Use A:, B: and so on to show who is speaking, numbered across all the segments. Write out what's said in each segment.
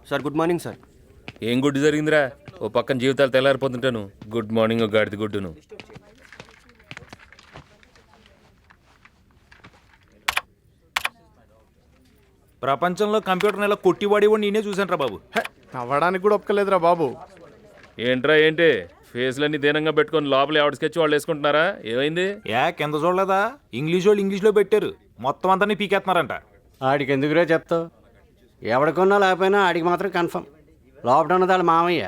A: Sir good morning sir.
B: ఏం గుడ్డు జరిగిందిరా? ఓ పక్కన జీవితాలు తెల్లారిపోతుంటాను, గుడ్ మార్నింగ్ ఓ గాడిద గుడ్డును.
C: ప్రపంచంలో కంప్యూటర్ ఇలా కొట్టివాడి నేనే చూసాను రా బాబు.
D: నవ్వడానికి కూడా ఒప్పుకోలేదురా బాబు.
B: ఏంట్రా ఏంటి ఫేస్లన్నీ దీనంగా పెట్టుకొని లోపల ఎవరి స్కెచ్ వాళ్ళు వేసుకుంటున్నారా? ఏమైంది?
C: కింద చూడలేదా? ఇంగ్లీష్ వాళ్ళు ఇంగ్లీష్లో పెట్టారు, మొత్తం అంతా పీకేస్తున్నారంట.
A: ఆడికి ఎందుకురా చెప్తావు? ఎవడికొన్నా లేకపోయినా ఆడికి మాత్రం కన్ఫర్మ్. లోపల ఉన్నది వాళ్ళ మామయ్య.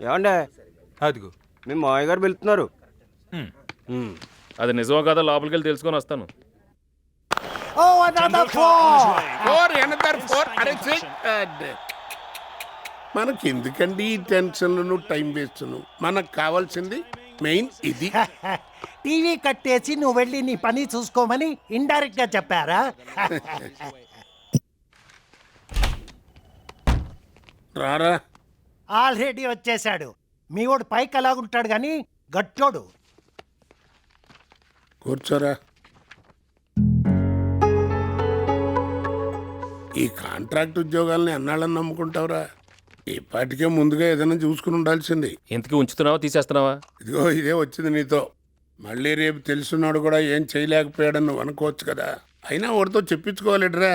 A: ఏమండే
C: అదిగో
A: మీ మామయ్య గారు వెళ్తున్నారు.
B: అది నిజమో కదా, లోపలికి వెళ్ళి తెలుసుకొని వస్తాను.
E: మనకి ఎందుకండి ఈ టెన్షన్లను టైం వేస్ట్ను? మనకు కావాల్సింది మెయిన్ ఇది.
F: టీవీ కట్టేసి నువ్వు వెళ్ళి నీ పని చూసుకోమని ఇండైరెక్ట్ గా చెప్పారా?
E: రారా.
F: ఆల్రెడీ వచ్చేసాడు. మీ వాడు పైకి అలాగుంటాడు గాని గట్టోడు.
E: కూర్చోరా. ఈ కాంట్రాక్ట్ ఉద్యోగాల్ని అన్నాళ్ళని నమ్ముకుంటావురా? ఈ పాటికే ముందుగా ఏదైనా చూసుకుని ఉండాల్సింది.
B: ఇంతకీ ఉంచుతున్నావా తీసేస్తున్నావా?
E: ఇదిగో ఇదే వచ్చింది నీతో. మళ్ళీ రేపు తెలుసున్నాడు కూడా ఏం చేయలేకపోయాడని నువ్వు అనుకోవచ్చు కదా. అయినా వాడితో చెప్పించుకోవాలిడ్రా.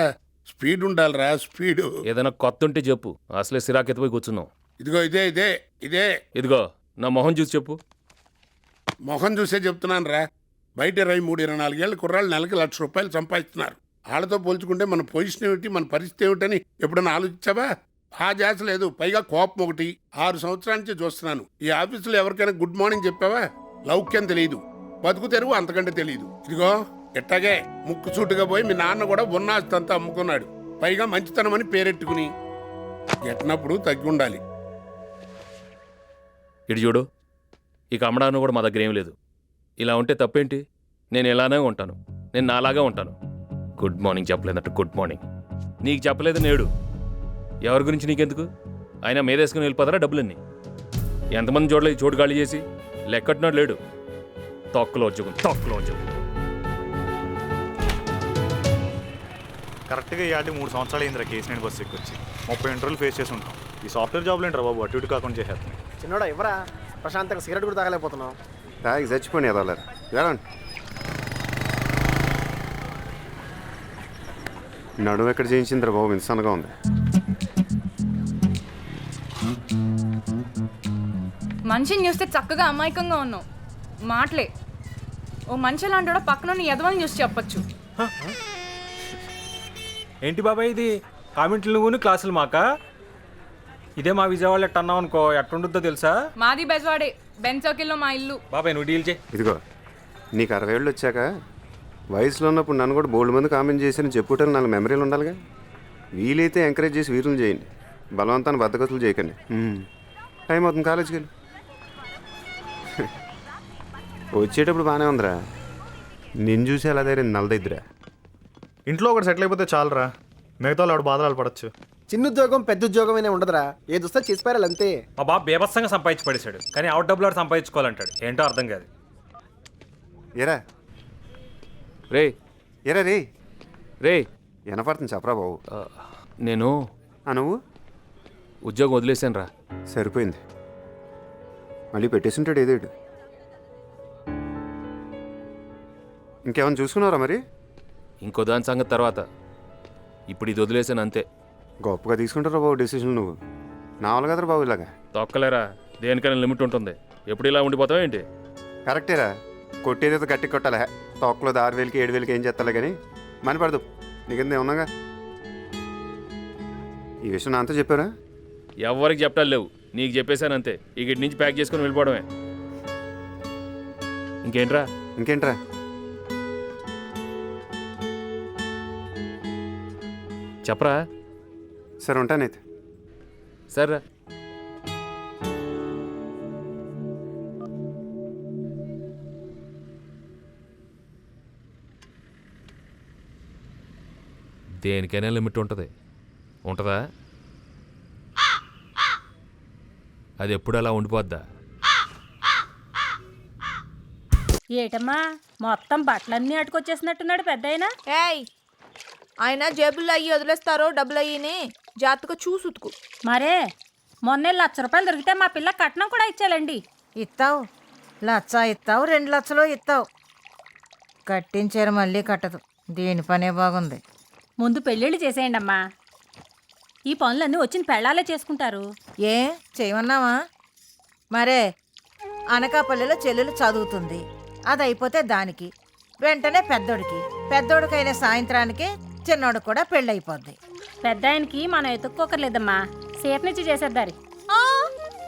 E: స్పీడ్ ఉండాలిరా, స్పీడు.
B: ఏదైనా కొత్త ఉంటే చెప్పు, అసలే సిరాకెత్తిపోయి కూర్చున్నావు.
E: ఇదిగో ఇదే ఇదే ఇదే
B: ఇదిగో నా మొహం చూసి చెప్పు.
E: మొహం చూసే చెప్తున్నాను రా. బయట 23-24 ఏళ్ళ కుర్రాళ్ళు నెలకి ₹1,00,000 సంపాదిస్తున్నారు. వాళ్ళతో పోల్చుకుంటే మన పొజిషన్ ఏమిటి, మన పరిస్థితి ఏమిటని ఎప్పుడన్నా ఆలోచించావా? ఆ జాస లేదు, పైగా కోపం ఒకటి. 6 సంవత్సరాల నుంచి చూస్తున్నాను. ఈ ఆఫీసులో ఎవరికైనా గుడ్ మార్నింగ్ చెప్పావా? లౌక్యం తెలియదు, బతుకు తెరువు అంతకంటే తెలియదు. ఇదిగో ఎట్టాగే ముక్కు సూటుగా పోయి మీ నాన్న కూడా ఉన్నాస్తంతా అమ్ముకున్నాడు. పైగా మంచితనం అని పేరెట్టుకుని ఎట్టినప్పుడు తగ్గి ఉండాలి.
B: ఇటు చూడు, ఇక అమ్మడాను కూడా మా దగ్గర ఏం లేదు. ఇలా ఉంటే తప్పేంటి? నేను ఇలానే ఉంటాను, నేను నాలాగా ఉంటాను. గుడ్ మార్నింగ్ చెప్పలేదట గుడ్ మార్నింగ్. నీకు చెప్పలేదు నేడు, ఎవరి గురించి నీకెందుకు? అయినా మీదేసుకుని వెళ్ళిపోతారా డబ్బులన్నీ? ఎంతమంది చూడలేదు చోటు ఖాళీ చేసి? లెక్కట్టున్నాడు లేడు. తొక్కలో ఉద్యోగం, తొక్కలో ఉద్యోగం.
G: కరెక్ట్గా ఇవాళ 3 సంవత్సరాలు అయిందిరా కేసీఆర్ బస్సు ఎక్కొచ్చి. 30 ఇంటర్వ్యూలు ఫేస్ చేసి ఉంటాం. ఈ సాఫ్ట్వేర్ జాబ్లు ఏంట్రా బాబు, అటు ఇటు కాకుండా చేసేస్తున్నాయి.
D: చిన్నోడా ఇవ్వరా, ప్రశాంతంగా సిగరెట్ కూడా తాగలేకపోతున్నావు.
H: తాగి చచ్చిపోయి ఎదవలేరు. వెళ్ళండి. నడుము ఎక్కడ చేయించిందిరా బాబు, ఇన్సన్గా ఉంది.
I: మనిషిని చూస్తే చక్కగా అమాయకంగా ఉన్నావు, మాటలే. ఓ మనిషి లాంటి పక్కన నీ ఎదవని చూసి చెప్పచ్చు.
C: ఏంటి బాబాయ్ ఇది? కామెంట్లు నువ్వు క్లాసులు మాకా? ఇదే మా విజయవాడలో ఎట్ట అన్నావు అనుకో, ఎట్టుంటుందో తెలుసా?
I: మాది బెజవాడే, బెన్ సర్కిల్లో మా ఇల్లు.
C: బాబాయ్ నువ్వు డీల్ చేయి.
H: ఇదిగో నీకు 60 ఏళ్ళు వచ్చాక వయసులో ఉన్నప్పుడు నన్ను కూడా బోల్డ్ మంది కామెంట్ చేసి చెప్పుకోవటానికి 4 మెమరీలు ఉండాలిగా. వీలైతే ఎంకరేజ్ చేసి వీరులు చేయండి, బలవంతాన్ని బద్దగతులు చేయకండి. టైం అవుతుంది, కాలేజీకి వెళ్ళి. వచ్చేటప్పుడు బాగానే ఉందిరా, నిన్ను చూసి అలా దగ్గర నల్లదిద్దురా.
G: ఇంట్లో ఒకటి సెటిల్ అయిపోతే చాలరా, మిగతా వాళ్ళు బాధలు పడచ్చు.
D: చిన్న ఉద్యోగం పెద్ద ఉద్యోగం అయినా ఉండదురా, ఏది వస్తే చేసి పారాలి అంతే.
C: మా బాబు బేబత్సంగా సంపాదించి పడేశాడు, కానీ అవుట్ డబ్బులు ఆడు సంపాదించుకోవాలంటాడు. ఏంటో అర్థం కాదు.
H: ఏరా
B: రే
H: ఏరా రే
B: రే
H: వినపడుతుంది చెప్పరా బాబు.
B: నేను
H: నువ్వు
B: ఉద్యోగం వదిలేసాను రా.
H: సరిపోయింది, మళ్ళీ పెట్టేసింటాడు ఏదేడు. ఇంకేమైనా చూసుకున్నారా మరి?
B: ఇంకో దాని సంగతి తర్వాత, ఇప్పుడు ఇది వదిలేసాను అంతే.
H: గొప్పగా తీసుకుంటారా బాబు డెసిషన్. నువ్వు నావల్ కదరా బాబు ఇలాగా.
B: తొక్కలేరా, దేనికైనా లిమిట్ ఉంటుంది. ఎప్పుడు ఇలా ఉండిపోతావు ఏంటి?
H: కరెక్టేరా, కొట్టేదైతే గట్టి కొట్టాలి. తొక్కలో 6,000కి 7,000కి ఏం చేస్తాలే కానీ మని పడదు. నీకెందుకు ఏమన్నాగా ఈ విషయం నాతో చెప్పారా?
B: ఎవరికి చెప్పాలి లేవు, నీకు చెప్పేశాను అంతే. ఇక్కడి నుంచి ప్యాక్ చేసుకుని వెళ్ళిపోవడమే. ఇంకేంట్రా?
H: ఇంకేంట్రా?
B: చెప్పరా.
H: సరే ఉంటానైతే.
B: సరే దేనికైనా లిమిట్ ఉంటుంది. ఉంటుందా? అది ఎప్పుడు అలా ఉండిపోద్దా?
J: ఏటమ్మా మొత్తం బట్టలన్నీ అటుకొచ్చేసినట్టున్నాడు పెద్దాయన.
I: ఏయ్
J: ఆయన జేబుల్లో అయ్యి వదిలేస్తారో డబ్బులు అయ్యిని జాగ్రత్తగా చూసి ఉతుకు.
K: మరే మొన్నే 1,00,000 రూపాయలు దొరికితే మా పిల్ల కట్నం కూడా ఇచ్చాలండి.
J: ఇస్తావు 1,00,000 ఇస్తావు 2,00,000 ఇస్తావు. కట్టించారు మళ్ళీ కట్టదు. దీని పనే బాగుంది.
K: ముందు పెళ్ళిళ్ళు చేసేయండి అమ్మా. ఈ పనులన్నీ వచ్చిన పెళ్ళాలే చేసుకుంటారు.
J: ఏ చేయమన్నావా? మరే అనకాపల్లిలో చెల్లెలు చదువుతుంది. అది అయిపోతే దానికి వెంటనే పెద్దోడికైన సాయంత్రానికి చిన్నోడు కూడా పెళ్ళైపోద్ది.
K: పెద్ద ఆయనకి మనం ఎత్తుక్కోకర్లేదమ్మా. సేపనిచ్చి చేసేద్దారి.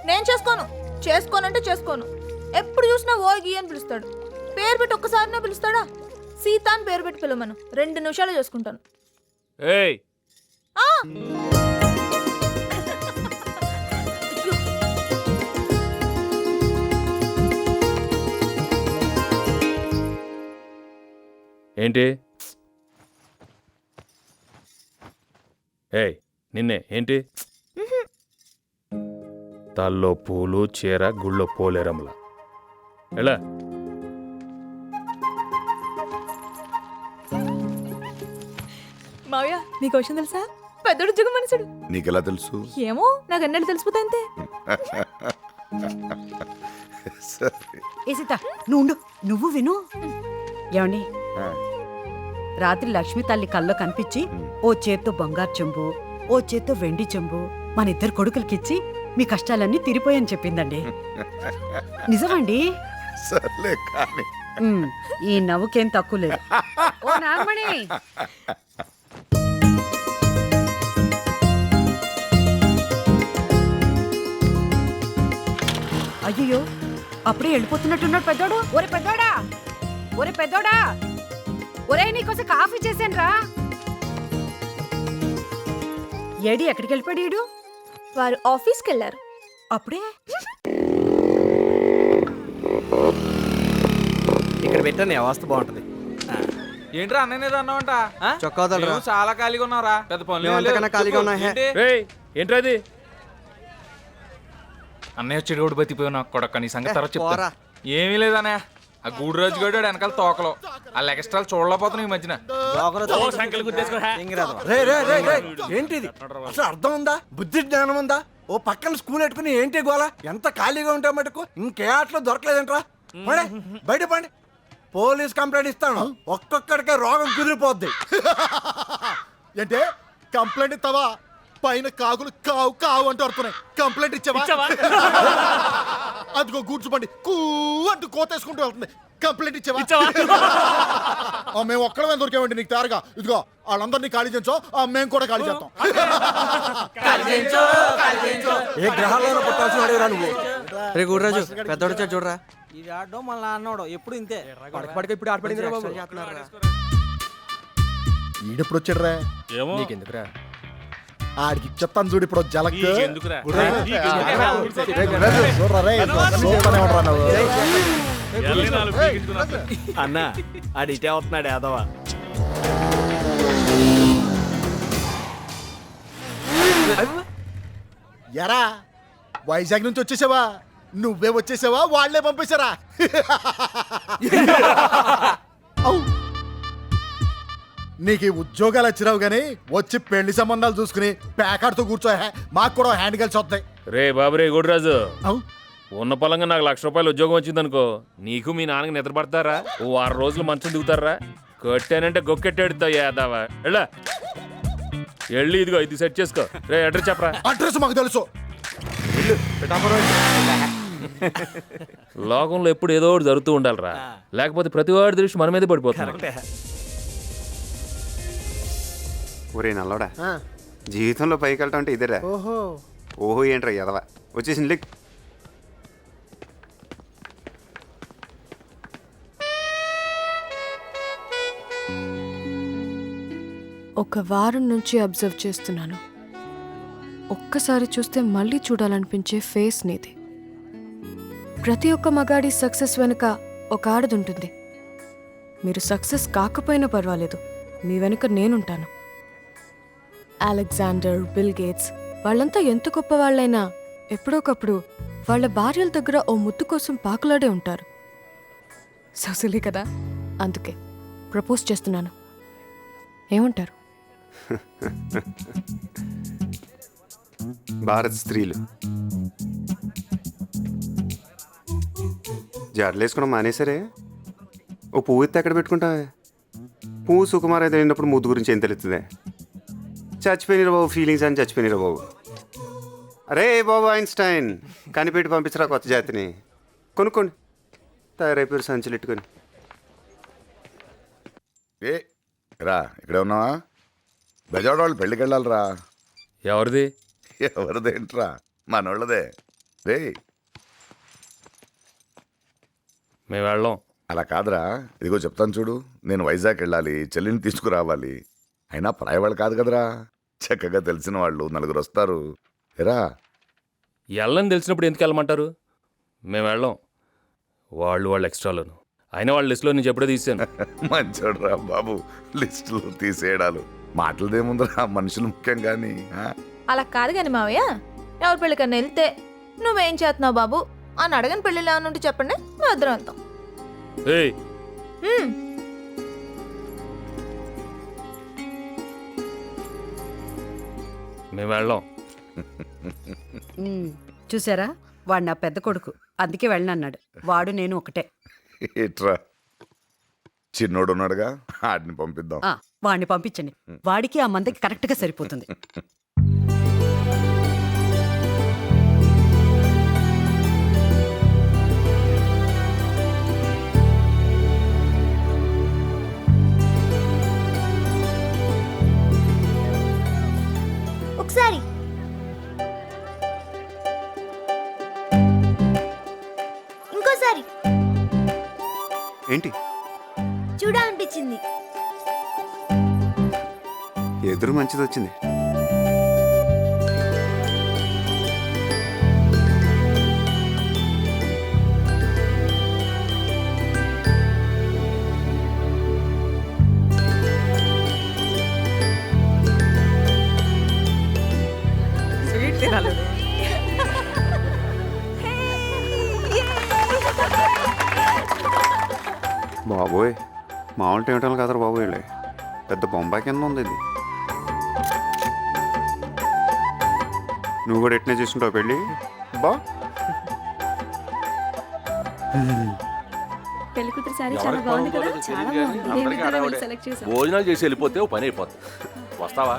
J: నేను చేసుకోనంటే చేసుకోను. ఎప్పుడు చూసినా ఓ గీ అని పిలుస్తాడు. పేరు పెట్టి ఒక్కసారినే పిలుస్తాడా? సీత అని పేరు పెట్టి పిలవమను. 2 నిమిషాలు చేసుకుంటాను.
B: ఏయ్ ఏంటి? ఏయ్ నిన్నే ఏంటి? తల్లో పూలు చీర గుళ్ళో పోలేరమ్మలా ఎలా?
J: మావయ్య నీకు విషయం తెలుసా? పెద్దోడు జగ మనుషుడు.
E: నీకెలా తెలుసు?
J: ఏమో నాకు అన్నట్టు తెలిసిపోతా అంతే.
K: ఏ సీత నువ్వు విను. ఏమండి, రాత్రి లక్ష్మి తల్లి కల్లో కనిపించి ఓ చేత్తో బంగారు చెంబు ఓ చేత్తో వెండి చెంబు మన 2 కొడుకులకిచ్చి మీ కష్టాలన్నీ తీరిపోయని చెప్పిందండి. నిజమండి.
E: సర్లే కానీ
K: ఈ నవ్వుకేం తక్కువ లేదు. ఓ నాగమణి, అయ్యో అప్పుడే వెళ్ళిపోతున్నట్టున్నాడు పెద్దోడు. ఒరే పెద్దోడా ఒరే నీకోసం కాఫీ చేశాను రా. ఏడి ఎక్కడికి వెళ్ళిపోయాడు?
J: వారు ఆఫీస్కి వెళ్ళారు.
K: అప్పుడే
D: ఇక్కడ పెట్టాను అవస్థ బాగుంటది.
C: ఏంట్రా అన్నయ్య అన్నావంట?
D: చొక్కా వదలరా.
C: మేము చాలా ఖాళీగా ఉన్నావురా. పెద్ద పనులు
D: మేము అంతకన్నా ఖాళీగా ఉన్నా.
B: ఏయ్ ఏంట్రా అది?
C: అన్నయ్య వచ్చి కూడా బతిపోయి నాకు కొడక నీ సంగతి తర్వాత
D: పోరా.
C: చెప్తా. ఏమీ లేదన్నయ్య, ఆ గూడు రాజు గడు వెనకాల తోకలో ఆ ఎక్స్ట్రాలు చూడలేకపోతున్నాయి ఈ మధ్యన.
D: ఏంటిది అసలు అర్థం ఉందా? బుద్ధి జ్ఞానం ఉందా? ఓ పక్కన స్కూల్ పెట్టుకుని ఏంటి గోలా? ఎంత ఖాళీగా ఉంటే మటుకు ఇంకే ఆటలో దొరకలేదంట్రా. బయట పండి, పోలీస్ కంప్లైంట్ ఇస్తాను. ఒక్కొక్కడికే రోగం కుదిరిపోద్ది.
L: అంటే కంప్లైంట్ ఇస్తావా? పైన కాకులు కావు కావు అంటూ అరుతున్నాయి. కంప్లైంట్ ఇచ్చావా? అదిగో కూర్చోండి కూ అంటూ కోతేసుకుంటూ వెళ్తుంది. కంప్లైంట్ ఇచ్చావా? మేము ఒక్కడమే దొరికామండి నీకు తారుగా. ఇదిగో వాళ్ళందరినీ ఖాళీ చేయించో, మేము కూడా ఖాళీ చేస్తాం.
D: ఏ గ్రహాల్లో పుట్టాల్సిన వాడేరా నువ్వు? రే గూడరాజు పెద్దోడు వచ్చాడు చూడరా. ఇది ఆడో మళ్ళీ అన్నాడు ఎప్పుడు ఇంతే. పడక ఇప్పుడు ఆడపడింది.
L: ఈడెప్పుడు వచ్చాడురా?
D: నీకెందుకురా?
L: ఆడికి చెప్తాను చూడు ఇప్పుడు జలక్.
D: అన్న ఆడి ఇటే అవుతున్నాడు యాదవా.
L: ఎరా వైజాగ్ నుంచి వచ్చేసావా? నువ్వే వచ్చేసావా వాళ్ళే పంపేశారా? నీకు ఈ ఉద్యోగాలు వచ్చిరావు గానీ వచ్చి పెళ్లి సంబంధాలు చూసుకుని ప్యాకాడుతూ కూర్చో. మాకు కూడా హ్యాండ్ కలిసి వస్తాయి.
B: రే బాబురే గుడిరాజు, ఉన్న పొలంగా నాకు 1,00,000 రూపాయలు ఉద్యోగం వచ్చిందనుకో, నీకు మీ నాన్నకి నిద్ర పడతారా? ఓ 6 రోజులు మంచం దిగుతారా? కొట్టానంటే గొక్కెట్టాడుతావు యాదవా. వెళ్ళా వెళ్ళి ఇదిగో ఇది సెట్ చేసుకో. రే అడ్రస్ చెప్పరా.
L: అడ్రస్ మాకు తెలుసు.
B: లోకంలో ఎప్పుడు ఏదో ఒకటి జరుగుతూ ఉండాలిరా, లేకపోతే ప్రతి వాడి దృష్టి మన మీదే పడిపోతుంది.
H: ఒరే నల్లోడా, జీవితంలో పైకి వెళ్ళటం అంటే ఇదేరా. ఓహో ఏంట్రా ఎదవా వచ్చేసింది. లెక్
J: ఒక వారం నుంచి అబ్జర్వ్ చేస్తున్నాను. ఒక్కసారి చూస్తే మళ్ళీ చూడాలనిపించే ఫేస్ నీది. ప్రతి ఒక్క మగాడి సక్సెస్ వెనుక ఒక ఆడదుంటుంది. మీరు సక్సెస్ కాకపోయినా పర్వాలేదు, మీ వెనుక నేనుంటాను. అలెగ్జాండర్, బిల్ గేట్స్ వాళ్ళంతా ఎంత గొప్ప వాళ్ళైనా ఎప్పుడోకప్పుడు వాళ్ళ భార్యల దగ్గర ఓ ముద్దు కోసం పాకులాడే ఉంటారు. సౌసిలే కదా, అందుకే ప్రపోజ్ చేస్తున్నాను. ఏమంటారు?
H: భారత్ స్త్రీలు జడలు వేసుకోవడం మానేసరే. ఓ పువ్వు ఎత్తి ఎక్కడ పెట్టుకుంటావే? పువ్వు సుకుమార్ అయితే అయినప్పుడు ముద్దు గురించి ఏం తెలుస్తుందే? చచ్చిపోయినరా బాబు ఫీలింగ్స్ అని చచ్చిపోయినరా బాబు. అరే బాబు ఐన్స్టైన్ కనిపెట్టి పంపించరా కొత్త జాతిని. కొనుక్కోండి, తయారైపోయారు సంచులు ఎట్టుకొని.
M: ఏ రా ఇక్కడే ఉన్నావా? బెజవాడ వాళ్ళు పెళ్ళికి వెళ్ళాలిరా.
B: ఎవరిది?
M: ఎవరిదేంట్రా, మనోళ్ళదే. రే
B: మేము వెళ్ళాం.
M: అలా కాదురా, ఇదిగో చెప్తాను చూడు. నేను వైజాగ్ వెళ్ళాలి, చెల్లిని తీసుకురావాలి. అయినా పరాయవాళ్ళు కాదు కదరా, చక్కగా తెలిసిన వాళ్ళు నలుగురు వస్తారు. ఎరా
B: వెళ్ళని తెలిసినప్పుడు ఎందుకు వెళ్ళమంటారు? మేము వెళ్ళాం. వాళ్ళు ఎక్స్ట్రాలోను. అయినా వాళ్ళ లిస్టులో నేను ఎప్పుడో తీసాను.
M: మంచోడురా బాబు, లిస్టులు తీసేయడాలు మాటలదేముందిరా, మనుషులు ముఖ్యం కానీ.
I: అలా కాదు కానీ మావయ్య, ఎవరి పెళ్ళికన్నా వెళ్తే నువ్వేం చేస్తున్నావు బాబు అని అడగని పెళ్ళిళ్ళు ఏమన్నా ఉంటే చెప్పండి, మేము ఇద్దరం వెళ్తాం.
B: ఏయ్ మేము వెళ్ళాం.
K: చూసారా, వాడు నా పెద్ద కొడుకు, అందుకే వెళ్ళనన్నాడు. వాడు నేను ఒకటే.
M: ఏట్రా చిన్నోడు ఉన్నాడుగా, ఆడిని పంపిద్దాం.
K: వాడిని పంపించండి, వాడికి ఆ మందకి కరెక్ట్గా సరిపోతుంది.
N: ఒకసారి ఇంకోసారి
H: ఏంటి
N: చూడాలనిపించింది.
H: ఎదురు మంచిది వచ్చింది. బాబోయ్, మామూలు టేమిటాలు కదరా బాబు, వెళ్ళి పెద్ద బొంబాయి కింద ఉంది ఇది. నువ్వు కూడా ఎట్నే చేసుకుంటావు పెళ్ళి? బా
I: పెళ్లికూతురు సారీ చాలా బాగుంది కదా. చాలా బాగుంది. సెలెక్ట్ చేసాం.
O: భోజనాలు చేసి వెళ్ళిపోతే ఓ పని అయిపోతుంది. వస్తావా?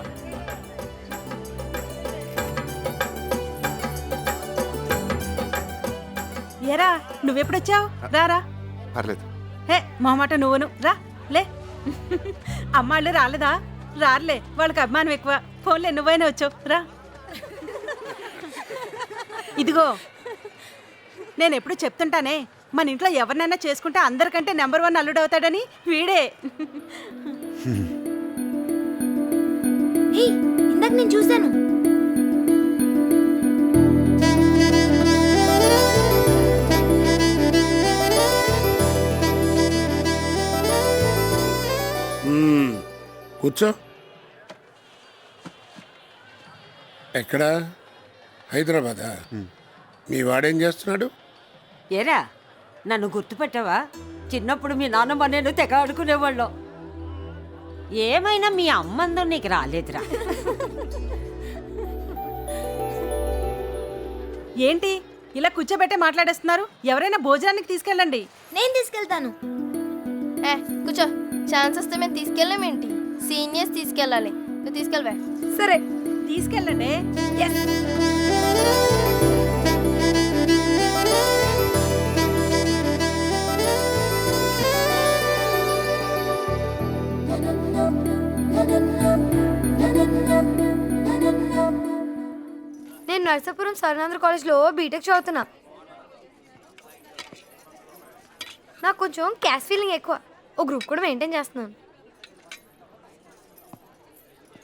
K: ఏరా నువ్వెప్పుడొచ్చావు? రారా.
H: పర్లేదు.
K: హే మా మాట నువ్వును రా. లే అమ్మాళ్ళు రాలేదా? రారులే, వాళ్ళకి అభిమానం ఎక్కువ. ఫోన్లే నువ్వైనా వచ్చావు రా. ఇదిగో నేను ఎప్పుడు చెప్తుంటానే, మన ఇంట్లో ఎవరినైనా చేసుకుంటే అందరికంటే నెంబర్ 1 అల్లుడు అవుతాడని. వీడే.
N: ఇందాక నేను చూశాను.
E: కూర్చో. ఎక్కడా? హైదరాబాదా? మీ వాడేం చేస్తున్నాడు?
K: ఏరా నన్ను గుర్తుపెట్టావా? చిన్నప్పుడు మీ నాన్నమ్మ నేను తెగ ఆడుకునేవాళ్ళం. ఏమైనా మీ అమ్మందో నీకు రాలేదురా. ఏంటి ఇలా కూర్చోబెట్టే మాట్లాడేస్తున్నారు? ఎవరైనా భోజనానికి తీసుకెళ్ళండి.
N: నేను తీసుకెళ్తాను. కూర్చో. ఛాన్స్ వస్తే మేము తీసుకెళ్ళామేంటి? సీనియర్స్ తీసుకెళ్ళాలి. నువ్వు తీసుకెళ్ళవే.
K: సరే తీసుకెళ్ళండి.
N: నేను నర్సాపురం స్వర్ణాంధ్ర కాలేజ్లో బీటెక్ చదువుతున్నా. నాకు కొంచెం క్యాష్ ఫీలింగ్ ఎక్కువ. ఓ గ్రూప్ కూడా మెయింటైన్ చేస్తున్నాను.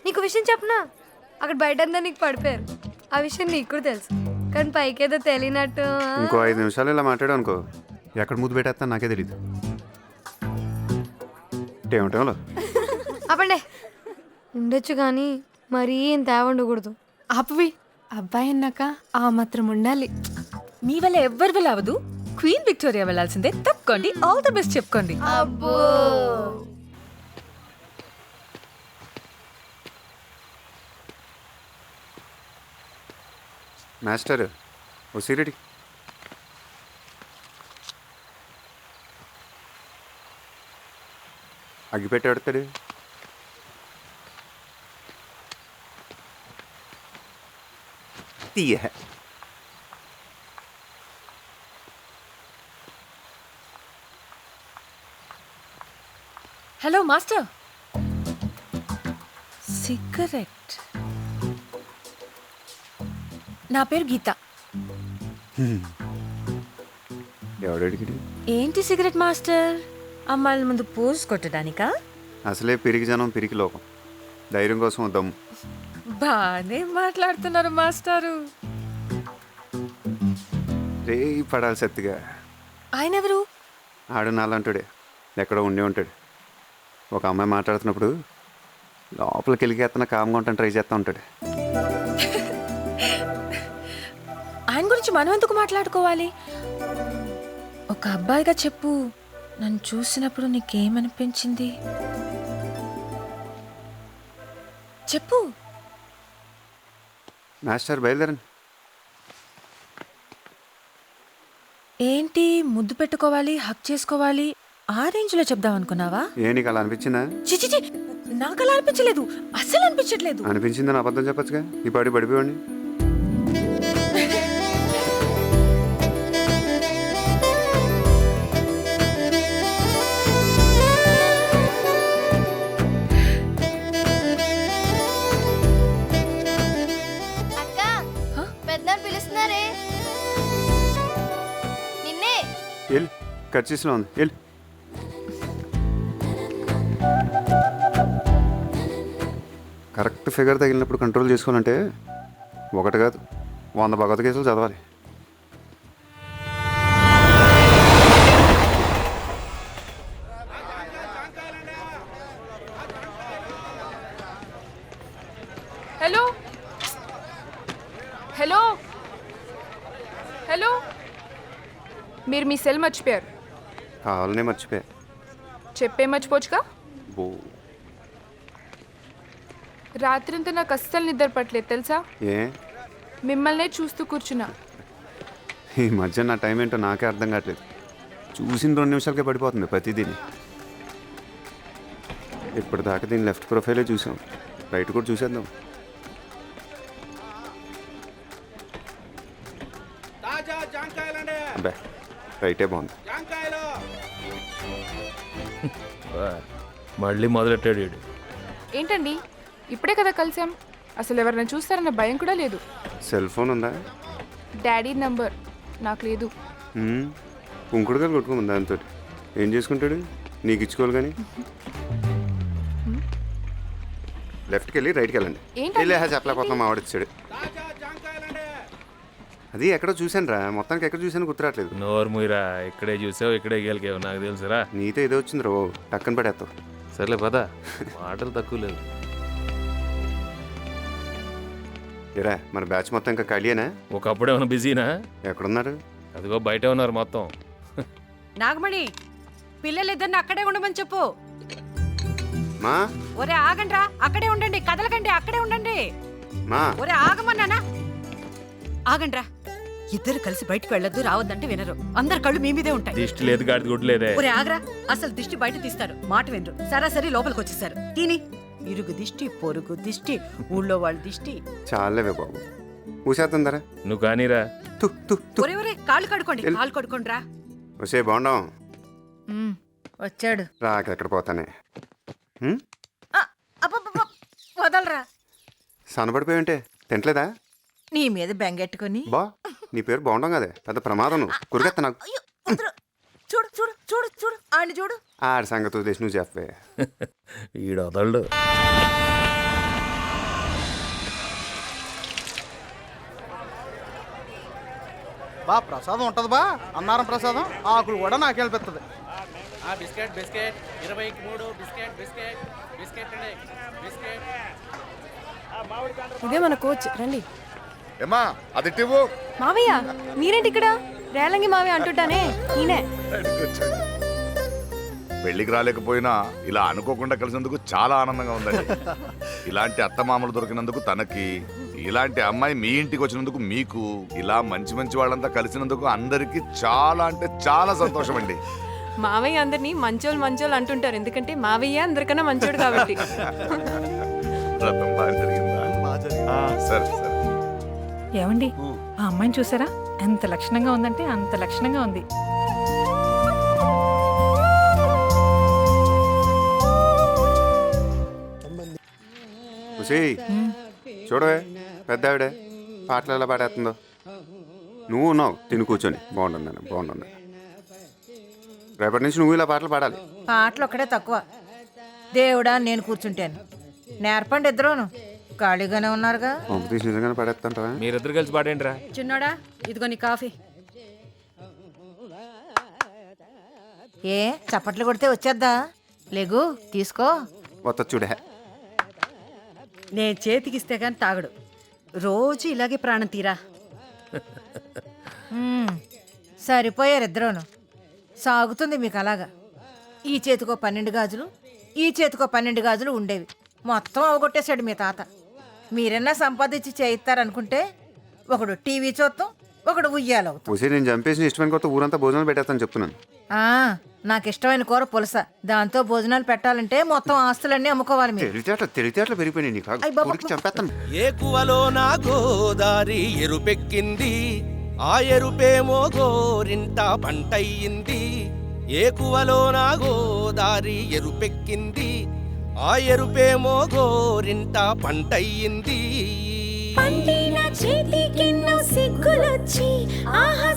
N: నీకు విషయం చెప్పనా? అక్కడ బయట అంతా నీకు పడిపోయారు. ఆ విషయం నీకు కూడా తెలుసు, కానీ పైకేదో తెలియనట్టు.
H: ఇంకో 5 నిమిషాలు ఇలా మాట్లాడావు అనుకో, ఎక్కడ ముద్దు పెట్టేస్తా నాకే తెలీదు. ఏమిటో
N: అప్పండే ఉండొచ్చు కానీ మరీ ఇంత ఉండకూడదు.
I: ఆపవి. అబ్బాయి అన్నాక ఆ మాత్రం ఉండాలి. మీ వల్ల ఎవ్వరి వల్ల అవ్వదు. క్వీన్ విక్టోరియా వెళ్ళాల్సిందే. తప్పుకోండి. ఆల్ ది బెస్ట్ చెప్పుకోండి.
N: అబ్బో
H: మాస్టర్ ఓ సిగరెట్ అగ్గిపెట్టి పెడతాడు. తీయ
I: హలో మాస్టర్. సిగరెట్. నా పేరు గీత.
H: ఎవడడిగిడు?
I: ఏంటి సిగరెట్ మాస్టర్? అమ్మాయిల ముందు పోజ్ కొట్టడానికా?
H: అసలే పిరికి జనం పిరికి లోకం. ధైర్యం కోసం దమ్ము.
I: బానే మాట్లాడుతున్నారు మాస్టారు.
H: రే పడాలి సత్తిగా.
I: ఆయన ఎవరు?
H: ఆడు నాలంటాడే, ఎక్కడో ఉండి ఉంటాడు. ఒక అమ్మాయి మాట్లాడుతున్నప్పుడు లోపలికి వెళ్ళికేస్తున్న కామ్గా ఉంటాను ట్రై చేస్తూ ఉంటాడు.
I: ఆయన గురించి మనం ఎందుకు మాట్లాడుకోవాలి? ఒక అబ్బాయిగా చెప్పు, నన్ను చూసినప్పుడు నీకేమనిపించింది చెప్పు.
H: మాస్టర్ బయలుదేరండి.
I: ఏంటి ముద్దు పెట్టుకోవాలి, హక్ చేసుకోవాలి, ఆ రేంజ్లో చెప్దాం అనుకున్నావా?
H: ఏ నీకు అలా అనిపించిందా?
I: చిచి, నాకు అలా అనిపించలేదు, అస్సలు అనిపించట్లేదు.
H: అనిపించిందని అబద్ధం చెప్పచ్చుగా. ఈ పాడి పడిపోయండి.
N: అక్క పెద్దనాన్న పిలుస్తున్నారే. నిన్నే.
H: వెళ్ళి ఖర్చీస్లో ఉంది వెళ్ళి. కరెక్ట్ ఫిగర్ తగిలినప్పుడు కంట్రోల్ చేసుకోవాలంటే ఒకటి కాదు 100 భగవత్ కేసులు చదవాలి.
I: హలో హలో హలో, మీరు మీ సెల్ మర్చిపోయారు.
H: కావాలనే మర్చిపోయా.
I: చెప్పే మర్చిపోవచ్చుగా.
H: బో
I: రాత్రంతా నాకు అస్సలు నిద్ర పట్టలేదు తెలుసా.
H: ఏ
I: మిమ్మల్నే చూస్తూ కూర్చున్నా.
H: ఈ మధ్య నా టైం ఏంటో నాకే అర్థం కావట్లేదు. చూసిన 2 నిమిషాలకే పడిపోతుంది ప్రతిదీని. ఇప్పటిదాకా దీని లెఫ్ట్ ప్రొఫైలే చూసాం, రైట్ కూడా చూసేద్దాం. అబ్బే రైటే బాగుంది.
B: మళ్ళీ మొదలెట్టాడు వీడు.
I: ఏంటండి ఇప్పుడే కదా కలిసాం, అసలు ఎవరైనా చూస్తారన్న భయం కూడా లేదు.
H: సెల్ ఫోన్ ఉందా?
I: డాడీ నంబర్ నాకు లేదు.
H: కుంకుడుగా కొట్టుకోమంది దాంతో. ఏం చేసుకుంటాడు? నీకు ఇచ్చుకోవాలి కానీ. లెఫ్ట్కి వెళ్ళి రైట్కి వెళ్ళండి. వెళ్ళి చెప్పలేకపోతున్నాం ఆవిడొచ్చాడు. అది ఎక్కడో చూశాను రా, మొత్తానికి ఎక్కడ చూశాను గుర్తురాట్లేదు.
B: నోరు ముయిరా, ఇక్కడే చూసావు ఇక్కడే గెలికావు, నాకు తెలుసురా.
H: నీతో ఏదో వచ్చింది రా, టక్కన పడేస్తావు.
B: సర్లే పదా, మాటలు తక్కువ లేదు.
H: ఏరా మన బ్యాచ్ మొత్తం ఇంకా ఖాళీయేనా?
B: ఒకప్పుడు ఏమైనా బిజీనా?
H: ఎక్కడున్నారు?
B: అదిగో బయటే ఉన్నారు మొత్తం.
K: నాగమణి, పిల్లలిద్దరిని అక్కడే ఉండమని చెప్పు.
H: మా
K: ఒరే ఆగండ్రా, అక్కడే ఉండండి, కదలకండి, అక్కడే ఉండండి.
H: మా
K: ఒరే ఆగమన్నానా? ఆగండ్రా, ఇద్దరు కలిసి బయటకు వెళ్ళొద్దు, రావద్దంటే వినరు. అందరు కళ్ళు మీ మీదే ఉంటాయి.
B: దిష్టి లేదు, గాడిది గుడ్డు లేదే.
K: ఒరే ఆగరా, అసలు దిష్టి బయట తీస్తారు, మాట వినరు. సరాసరి లోపలికి వచ్చేసారు. తిని ఇరుగు దిష్టి, పొరుగు దిష్టి, ఊళ్ళో వాళ్ళ దిష్టి.
H: చాలేవే బాబు, ఊసేస్తుందరా.
B: నువ్వు కానీరా.
K: ఒరే ఒరే కాళ్ళు కడుకోండి, కాళ్ళు కడుకోండి రా.
H: వచ్చే బాగుండం.
K: వచ్చాడు
H: రాకెక్కడ పోతానే.
K: వదలరా.
H: సన్నపడిపోయి తింటలేదా?
K: నీ మీద బెంగెట్టుకుని.
H: బా నీ పేరు బాగుండం కదే, పెద్ద ప్రమాదం. నువ్వు కురికెత్త నాకు.
K: చూడు చూడు చూడు చూడు ఆడిని చూడు.
H: ఆడి సంగతి వదిలేసి నువ్వు చెప్పే.
B: ఈడు వదలడు.
D: బా ప్రసాదం ఉంటది బా, అన్నారం ప్రసాదం. ఆకులు కూడా నాకే అనిపిస్తుంది.
A: బిస్కెట్ బిస్కెట్ 20కి 3 బిస్కెట్ బిస్కెట్ బిస్కెట్ అండి బిస్కెట్.
J: ఇదే మన కోచ్, రండి.
M: ఏమా అది టివ్వు.
J: మావయ్య మీరేంటి ఇక్కడ? రేలంగి మావయ్య అంటుంటానే ఈయనే.
M: పెళ్ళికి రాలేకపోయినా ఇలా అనుకోకుండా కలిసినందుకు చాలా ఆనందంగా ఉందండి. ఇలాంటి అత్తమామలు దొరికినందుకు తనకి, ఇలాంటి అమ్మాయి మీ ఇంటికి వచ్చినందుకు మీకు, ఇలా మంచి మంచి వాళ్ళంతా కలిసినందుకు అందరికీ చాలా అంటే చాలా సంతోషం అండి.
I: మావయ్య అందరినీ మంచోళ్ళు మంచోళ్ళు అంటుంటారు, ఎందుకంటే మావయ్య అందరికన్నా మంచోడు కాబట్టి.
M: రథం బాగా జరిగిందా? సరే సరే.
P: ఏమండి ఆ అమ్మాయిని చూసారా? ఎంత లక్షణంగా ఉందంటే అంత లక్షణంగా ఉంది.
H: చూడవే పెద్ద ఆవిడే పాటలు ఎలా పాడేస్తుందో. నువ్వు ఉన్నావు తిని కూర్చొని. బాగుంటుంది బాగుంటుంది. రేపటి నుంచి నువ్వు ఇలా పాటలు పాడాలి.
K: పాటలు ఒక్కడే తక్కువ. దేవుడా నేను కూర్చుంటాను. నేర్పండి ఇద్దరును, ఖాళీగానే ఉన్నారుగా.
H: కాంపిటీషన్ నిజంగానే పాడేస్తుంటావా?
B: మీరిద్దరు కలిసి పాడేంటి రా.
K: చిన్నోడా ఇదిగో నీ కాఫీ. ఏ చప్పట్లు కొడితే వచ్చేద్దా? లేగు తీసుకో.
H: కొత్త చూడే.
K: నేను చేతికిస్తే కానీ తాగడు. రోజు ఇలాగే ప్రాణం తీరా. సరిపోయారు ఇద్దరును. సాగుతుంది మీకు అలాగా. ఈ చేతికో 12 గాజులు, ఈ చేతికో 12 గాజులు ఉండేవి. మొత్తం అవగొట్టేశాడు మీ తాత. మీరన్నా సంపాదించి చేయిస్తారనుకుంటే ఒకడు టీవీ చూస్తాం, ఒకడు ఉయ్యాలవుతాం.
H: ఉసే నేను చంపేసి ఇష్టమైన కొత్త ఊరంతా భోజనాలు పెట్టేస్తాను చెప్తున్నాను.
K: నాకు ఇష్టమైన కూర పులస. దాంతో భోజనాలు పెట్టాలంటే మొత్తం ఆస్తులన్నీ అమ్ముకోవాలి మీరు.
H: తెలివితేటలు పెరిగిపోయినాయి నీకు. చంపేస్తాను.
Q: ఏకువలో నా గోదారి ఎరుపెక్కింది, ఆ ఎరుపేమో గోరింట పంటయ్యింది. ఏకువలో నా గోదారి ఎరుపెక్కింది, ఆ ఎరుపేమో గోరింట పంటయ్యింది.
R: పండిన చేతికెన్నో సిగ్గులొచ్చి ఆహా